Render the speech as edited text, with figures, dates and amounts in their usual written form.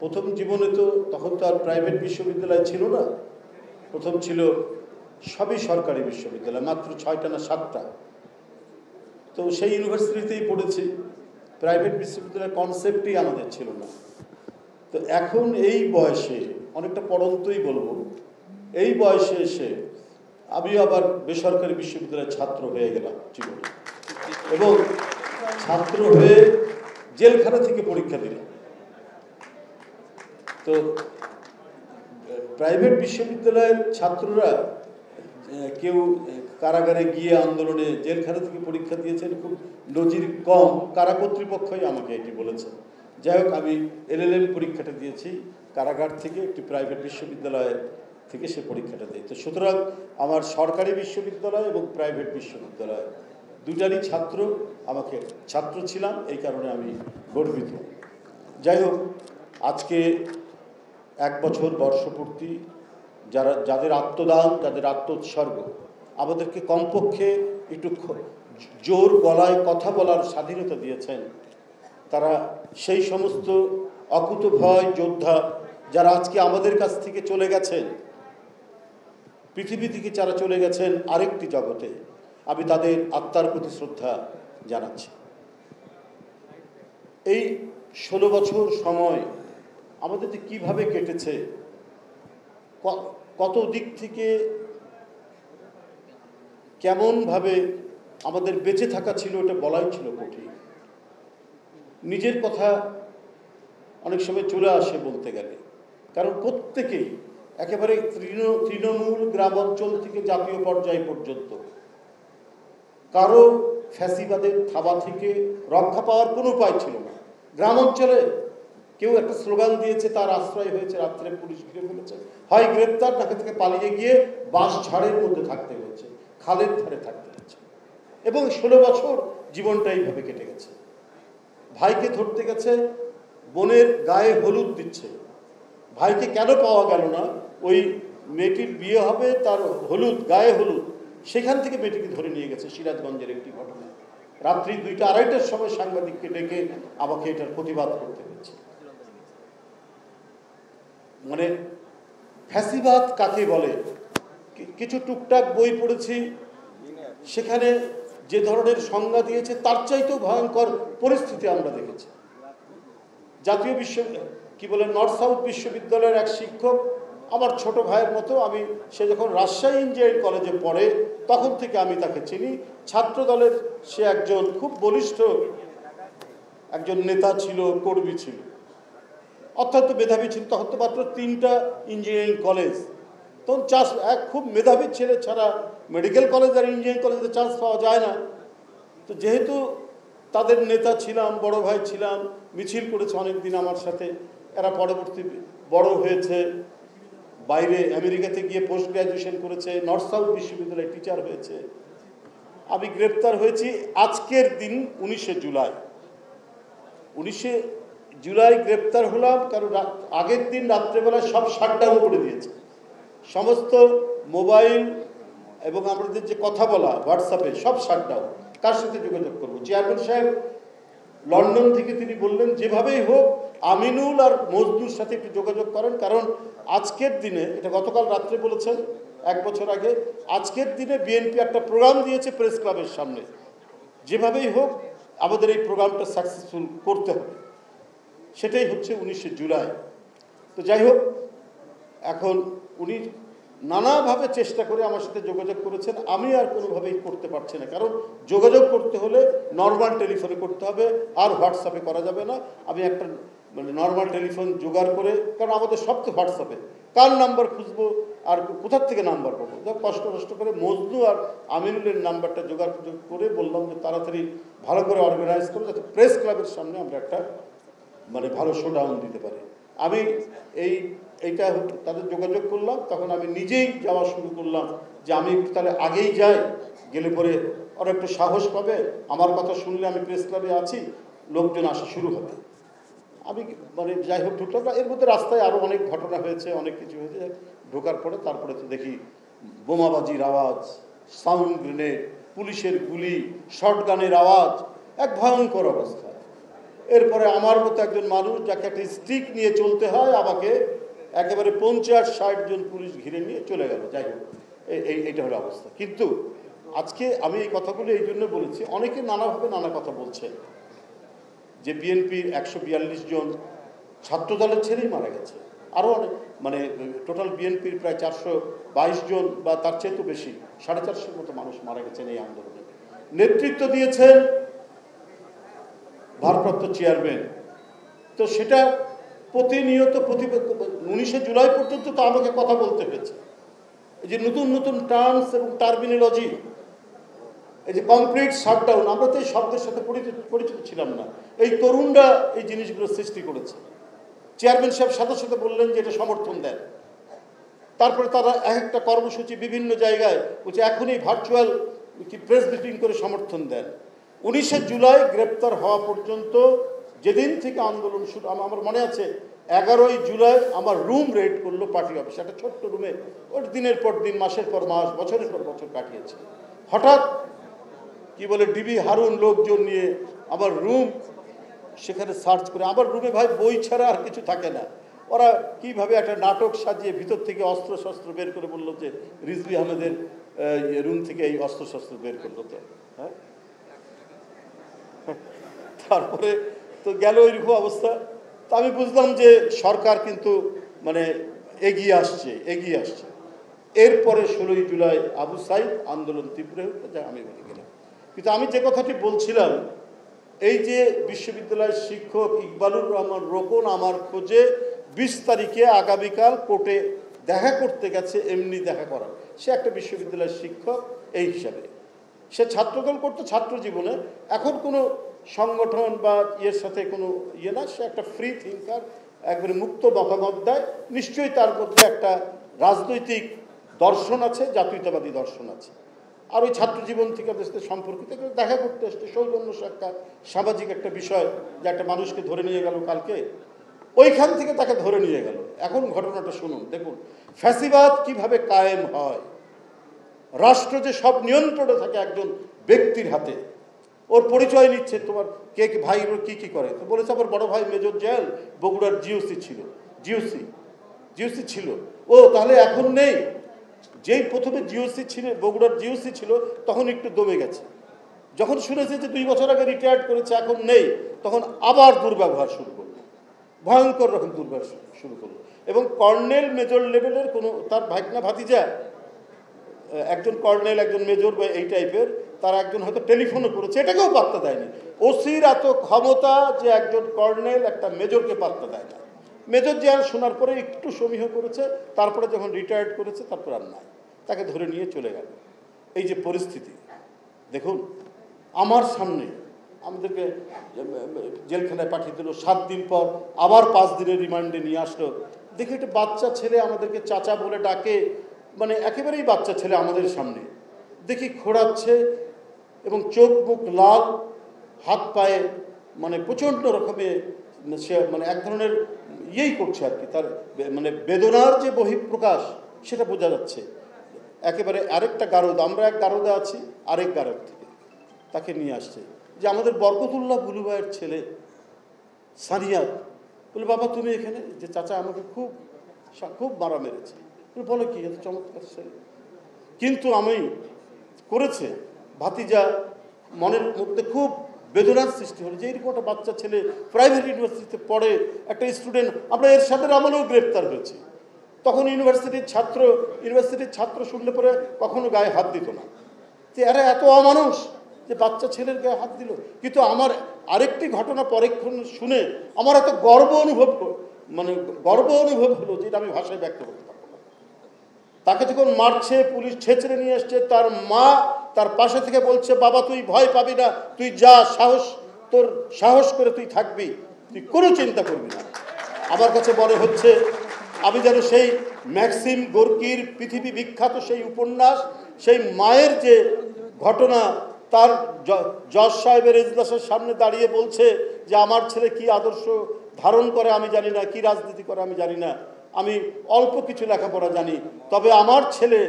প্রথম জীবনে তো তখন তো আর প্রাইভেট বিশ্ববিদ্যালয় ছিল না, প্রথম ছিল সবই সরকারি বিশ্ববিদ্যালয়, মাত্র 6টা না 7টা। তো সেই ইউনিভার্সিটিতেই পড়েছি, প্রাইভেট বিশ্ববিদ্যালয়ের কনসেপ্টই আমাদের ছিল না। তো এখন এই বয়সে, অনেকটা পড়ন্তই বলবো, এই বয়সে এসে আমি আবার বেসরকারি বিশ্ববিদ্যালয়ের ছাত্র হয়ে গেলাম জীবনে, এবং ছাত্র হয়ে জেলখানা থেকে পরীক্ষা দিলাম। তো প্রাইভেট বিশ্ববিদ্যালয়ের ছাত্ররা কেউ কারাগারে গিয়ে আন্দোলনে জেলখানা থেকে পরীক্ষা দিয়েছেন খুব নজির কম, কারা কর্তৃপক্ষই আমাকে এটি বলেছে। যাই হোক, আমি LLM পরীক্ষাটা দিয়েছি কারাগার থেকে, একটি প্রাইভেট বিশ্ববিদ্যালয় থেকে সে পরীক্ষাটা দিই। তো সুতরাং আমার সরকারি বিশ্ববিদ্যালয় এবং প্রাইভেট বিশ্ববিদ্যালয় দুটারই আমাকে ছাত্র ছিলাম, এই কারণে আমি গর্বিত। যাই হোক, আজকে 1 বছর বর্ষপূর্তি, যাদের আত্মদান, যাদের আত্মোৎসর্গ আমাদেরকে কমপক্ষে একটু জোর গলায় কথা বলার স্বাধীনতা দিয়েছেন, তারা সেই সমস্ত অকুতভয় যোদ্ধা যারা আজকে আমাদের কাছ থেকে চলে গেছেন, পৃথিবী থেকে যারা চলে গেছেন আরেকটি জগতে, আমি তাদের আত্মার প্রতি শ্রদ্ধা জানাচ্ছি। এই 16 বছর সময় আমাদের যে কীভাবে কেটেছে, কত দিক থেকে কেমনভাবে আমাদের বেঁচে থাকা ছিল, এটা বলাই ছিল কঠিন। নিজের কথা অনেক সময় চলে আসে বলতে গেলে, কারণ প্রত্যেকেই একেবারে তৃণমূল গ্রামাঞ্চল থেকে জাতীয় পর্যায় পর্যন্ত কারো ফ্যাসিবাদের থাবা থেকে রক্ষা পাওয়ার কোনো উপায় ছিল না। গ্রামাঞ্চলে কেউ একটা স্লোগান দিয়েছে, তার আশ্রয় হয়েছে, রাত্রে পুলিশ ঘিরে ফেলেছে, হয় গ্রেপ্তার, তাকে থেকে পালিয়ে গিয়ে বাঁশ ঝাড়ের মধ্যে থাকতে হয়েছে, খালের ধারে থাকতে হয়েছে, এবং 16 বছর জীবনটা এইভাবে কেটে গেছে। ভাইকে ধরতে গেছে, বোনের গায়ে হলুদ দিচ্ছে, ভাইকে কেন পাওয়া গেল না? ওই মেয়েটির বিয়ে হবে, তার হলুদ, গায়ে হলুদ, সেখান থেকে মেয়েটিকে ধরে নিয়ে গেছে। সিরাজগঞ্জের একটি ঘটনা, রাত্রি 2টা 2:30টার সময় সাংবাদিককে ডেকে আমাকে এটার প্রতিবাদ করতে হয়েছে। মানে ফ্যাসিবাদ কাকে বলে? কিছু টুকটাক বই পড়েছি, সেখানে যে ধরনের সংজ্ঞা দিয়েছে তার চাইতেও ভয়ঙ্কর পরিস্থিতি আমরা দেখেছি। জাতীয় নর্থ সাউথ বিশ্ববিদ্যালয়ের এক শিক্ষক, আমার ছোট ভাইয়ের মতো, সে যখন রাজশাহী ইঞ্জিনিয়ারিং কলেজে পড়ে তখন থেকে আমি তাকে চিনি। ছাত্র দলের সে একজন খুব বলিষ্ঠ একজন নেতা ছিল, কর্মী ছিল, অত্যন্ত মেধাবী ছিল। তখন তো মাত্র 3টা ইঞ্জিনিয়ারিং কলেজ, তখন খুব মেধাবী ছেলে ছাড়া মেডিকেল কলেজ আর ইঞ্জিনিয়ারিং কলেজে চান্স পাওয়া যায় না। তো যেহেতু তাদের নেতা ছিলাম, বড় ভাই ছিলাম, মিছিল করেছে অনেক দিন আমার সাথে, এরা পরবর্তী বড় হয়েছে, বাইরে আমেরিকাতে গিয়ে পোস্ট গ্র্যাজুয়েশন করেছে, নর্থ সাউথ বিশ্ববিদ্যালয়ে টিচার হয়েছে। আমি গ্রেপ্তার হয়েছি আজকের দিন 19শে জুলাই। 19শে জুলাই গ্রেপ্তার হলাম কারণ আগের দিন রাত্রেবেলায় সব শাটডাউন করে দিয়েছে, সমস্ত মোবাইল এবং আমাদের যে কথা বলা হোয়াটসঅ্যাপে সব শাটডাউন। কার সাথে যোগাযোগ করবো? চেয়ারম্যান সাহেব লন্ডন থেকে তিনি বললেন যেভাবেই হোক আমিনুল আর মজদুর সাথে একটু যোগাযোগ করেন, কারণ আজকের দিনে, এটা গতকাল রাত্রে বলেছেন, 1 বছর আগে, আজকের দিনে বিএনপি একটা প্রোগ্রাম দিয়েছে প্রেস ক্লাবের সামনে, যেভাবেই হোক আমাদের এই প্রোগ্রামটা সাকসেসফুল করতে হবে। সেটাই হচ্ছে 19শে জুলাই। তো যাই হোক, এখন উনি নানাভাবে চেষ্টা করে আমার সাথে যোগাযোগ করেছেন, আমি আর কোনোভাবেই করতে পারছি না, কারণ যোগাযোগ করতে হলে নর্মাল টেলিফোনে করতে হবে, আর হোয়াটসঅ্যাপে করা যাবে না। আমি একটা নর্মাল টেলিফোন জোগাড় করে, কারণ আমাদের সব তো হোয়াটসঅ্যাপে, কার নাম্বার খুঁজবো আর কোথার থেকে নাম্বার পাবো, কষ্ট করে মজনু আর আমিনুলের নাম্বারটা জোগাড় করে বললাম যে তাড়াতাড়ি ভালো করে অর্গানাইজ করে, যাতে প্রেস ক্লাবের সামনে আমরা একটা ভালো শোডাউন দিতে পারি। আমি এইটা তাদের যোগাযোগ করলাম, তখন আমি নিজেই যাওয়া শুরু করলাম, যে আমি একটু তাহলে আগেই যাই, গেলে পরে ওরা একটু সাহস পাবে, আমার কথা শুনলে আমি প্রেস ক্লাবে আছি, লোকজন আসা শুরু হবে। আমি যাই হোক ঢুকলাম না। এর মধ্যে রাস্তায় আরও অনেক ঘটনা হয়েছে, অনেক কিছু হয়েছে। ঢোকার পরে তারপরে তো দেখি বোমাবাজির আওয়াজ, সাউন্ড গ্রেনেড, পুলিশের গুলি, শর্টগানের আওয়াজ, এক ভয়ঙ্কর অবস্থা। এরপরে আমার মতো একজন মানুষ যাকে একটা স্টিক নিয়ে চলতে হয়, আমাকে একেবারে 50-60 জন পুলিশ ঘিরে নিয়ে চলে গেল। যাই হোক, এইটা হলো অবস্থা। কিন্তু আজকে আমি এই কথাগুলো এই জন্য বলেছি, অনেকে নানাভাবে নানা কথা বলছে যে বিএনপির 142 জন ছাত্র দলের ছেলেই মারা গেছে, আরও অনেক, মানে টোটাল বিএনপির প্রায় 422 জন বা তার চেয়ে তো বেশি, 450 মতো মানুষ মারা গেছেন এই আন্দোলনে। নেতৃত্ব দিয়েছেন ভারপ্রাপ্ত চেয়ারম্যান। তো সেটা প্রতিনিয়ত 19শে জুলাই পর্যন্ত তো আমাকে কথা বলতে হয়েছে। এই যে নতুন নতুন টার্মস এবং টার্মিনোলজি, এই যে কমপ্লিট শাটডাউন, আমরা তো এই শব্দের সাথে পরিচিত ছিলাম না। এই তরুণরা এই জিনিসগুলো সৃষ্টি করেছে। চেয়ারম্যান সাহেব সাথে সাথে বললেন যে এটা সমর্থন দেন। তারপরে তারা এক একটা কর্মসূচি বিভিন্ন জায়গায় বলছে এখনই ভার্চুয়াল প্রেস ব্রিফিং করে সমর্থন দেন। 19শে জুলাই গ্রেপ্তার হওয়া পর্যন্ত, যেদিন থেকে আন্দোলন শুরু, আমার মনে আছে 11ই জুলাই আমার রুম রেড করলো পার্টি অফিস, একটা ছোট্ট রুমে ওর দিনের পর দিন, মাসের পর মাস, বছরের পর বছর কাটিয়েছে। হঠাৎ কি বলে ডিবি হারুন লোকজন নিয়ে আমার রুম সেখানে সার্চ করে, আমার রুমে ভাই বই ছাড়া আর কিছু থাকে না। ওরা কিভাবে একটা নাটক সাজিয়ে ভিতর থেকে অস্ত্র শস্ত্র বের করে বললো যে রিজভী আহমেদের রুম থেকে এই অস্ত্র শস্ত্র বের করলো। তো হ্যাঁ, তারপরে তো গেল ওইরকম অবস্থা। তো আমি বুঝলাম যে সরকার কিন্তু মানে এগিয়ে আসছে। এরপরে 16ই জুলাই আবু সাইদ আন্দোলন তীব্র হয়ে যা আমি বলে গেলাম। কিন্তু আমি যে কথাটি বলছিলাম, এই যে বিশ্ববিদ্যালয়ের শিক্ষক ইকবালুর রহমান রোকন আমার খোঁজে 20 তারিখে আগামীকাল কোর্টে দেখা করতে গেছে, এমনি দেখা করার। সে একটা বিশ্ববিদ্যালয়ের শিক্ষক, এই হিসাবে সে ছাত্রদল করতো ছাত্র জীবনে, এখন কোনো সংগঠন বা ইয়ের সাথে কোনো ইয়ে না, সে একটা ফ্রি থিঙ্কার, একবারে মুক্ত মতামত দেয়। নিশ্চয়ই তার মধ্যে একটা রাজনৈতিক দর্শন আছে, জাতীয়তাবাদী দর্শন আছে। আর ওই ছাত্র জীবন থেকে ওদের সাথে সম্পর্কিত দেখা করতে আসছে, সৌজন্য সাক্ষাৎ, সামাজিক একটা বিষয়, যে একটা মানুষকে ধরে নিয়ে গেল কালকে, ওইখান থেকে তাকে ধরে নিয়ে গেল। এখন ঘটনাটা শুনুন, দেখুন ফ্যাসিবাদ কিভাবে কায়েম হয়। রাষ্ট্র যে সব নিয়ন্ত্রণে থাকে একজন ব্যক্তির হাতে। ওর পরিচয় নিচ্ছে, তোমার কে ভাই কি কি করে, তো বলেছে আমার বড় ভাই মেজর জেল বগুড়ার জিওসি ছিল। ও তাহলে এখন নেই। যেই প্রথমে জিওসি ছিল, বগুড়ার জিওসি ছিল, তখন একটু দমে গেছে। যখন শুনেছে যে 2 বছর আগে রিটায়ার্ড করেছে, এখন নেই, তখন আবার দুর্ব্যবহার শুরু করলো, ভয়ঙ্কর রকম দুর্ব্যবহার শুরু করলো। এবং কর্নেল মেজর লেভেলের কোনো তার ভাগনা ভাতিজা, একজন কর্নেল একজন মেজর বা এই টাইপের, তারা একজন হয়তো টেলিফোনও করেছে, এটাকেও পাত্তা দেয়নি। ওসির এত ক্ষমতা যে একজন কর্নেল একটা মেজরকে পাত্তা দেয় না। মেজর জেনারেল শোনার পরে একটু সমীহ করেছে, তারপরে যখন রিটায়ার্ড করেছে তারপর আর নাই, তাকে ধরে নিয়ে চলে গেল। এই যে পরিস্থিতি দেখুন, আমার সামনে আমাদেরকে জেলখানায় পাঠিয়ে দিল, 7 দিন পর আবার 5 দিনের রিমান্ডে নিয়ে আসলো। দেখি একটা বাচ্চা ছেলে আমাদেরকে চাচা বলে ডাকে, মানে একেবারেই বাচ্চা ছেলে আমাদের সামনে, দেখি খোঁড়াচ্ছে এবং চোখ মুখ লাল, হাত পায়ে মানে প্রচণ্ড রকমের সে মানে এক ধরনের ইয়েই করছে আর কি, তার মানে বেদনার যে বহিঃপ্রকাশ সেটা বোঝা যাচ্ছে। একেবারে আরেকটা গারদ, আমরা এক গারদে আছি, আরেক গারদ থেকে তাকে নিয়ে আসছে, যে আমাদের বরকতুল্লাহ বুলু ভাইয়ের ছেলে সানিয়া। বলে বাবা তুমি এখানে, যে চাচা আমাকে খুব খুব মারা মেরেছে। বলে কি এত চমৎকার ছেলে, কিন্তু আমি করেছে ভাতিজা, মনের মধ্যে খুব বেদনার সৃষ্টি হলো যে এইরকম একটা বাচ্চা ছেলে প্রাইভেট ইউনিভার্সিটিতে পড়ে, একটা স্টুডেন্ট। আমরা এর সাথে আমলেও গ্রেপ্তার হয়েছি। তখন ইউনিভার্সিটির ছাত্র শুনলে পরে কখনো গায়ে হাত দিত না, যে এরা এত অমানুষ যে বাচ্চা ছেলের গায়ে হাত দিল। কিন্তু আমার আরেকটি ঘটনা পরক্ষণ শুনে আমার এত গর্ব অনুভব হলো, যেটা আমি ভাষায় ব্যক্ত করতে পারবো না। তাকে যখন মারছে, পুলিশ ছেঁচড়ে নিয়ে আসছে, তার মা তার পাশে থেকে বলছে বাবা তুই ভয় পাবি না, তুই যা, তোর সাহস করে তুই থাকবি, তুই কোনো চিন্তা করবি না। আমার কাছে মনে হচ্ছে আমি যেন সেই ম্যাক্সিম গোর্কির পৃথিবী বিখ্যাত সেই উপন্যাস, সেই মায়ের যে ঘটনা, তার জজ সাহেবের এজলাসের সামনে দাঁড়িয়ে বলছে যে আমার ছেলে কি আদর্শ ধারণ করে আমি জানি না, কি রাজনীতি করে আমি জানি না, আমি অল্প কিছু লেখাপড়া জানি, তবে আমার ছেলে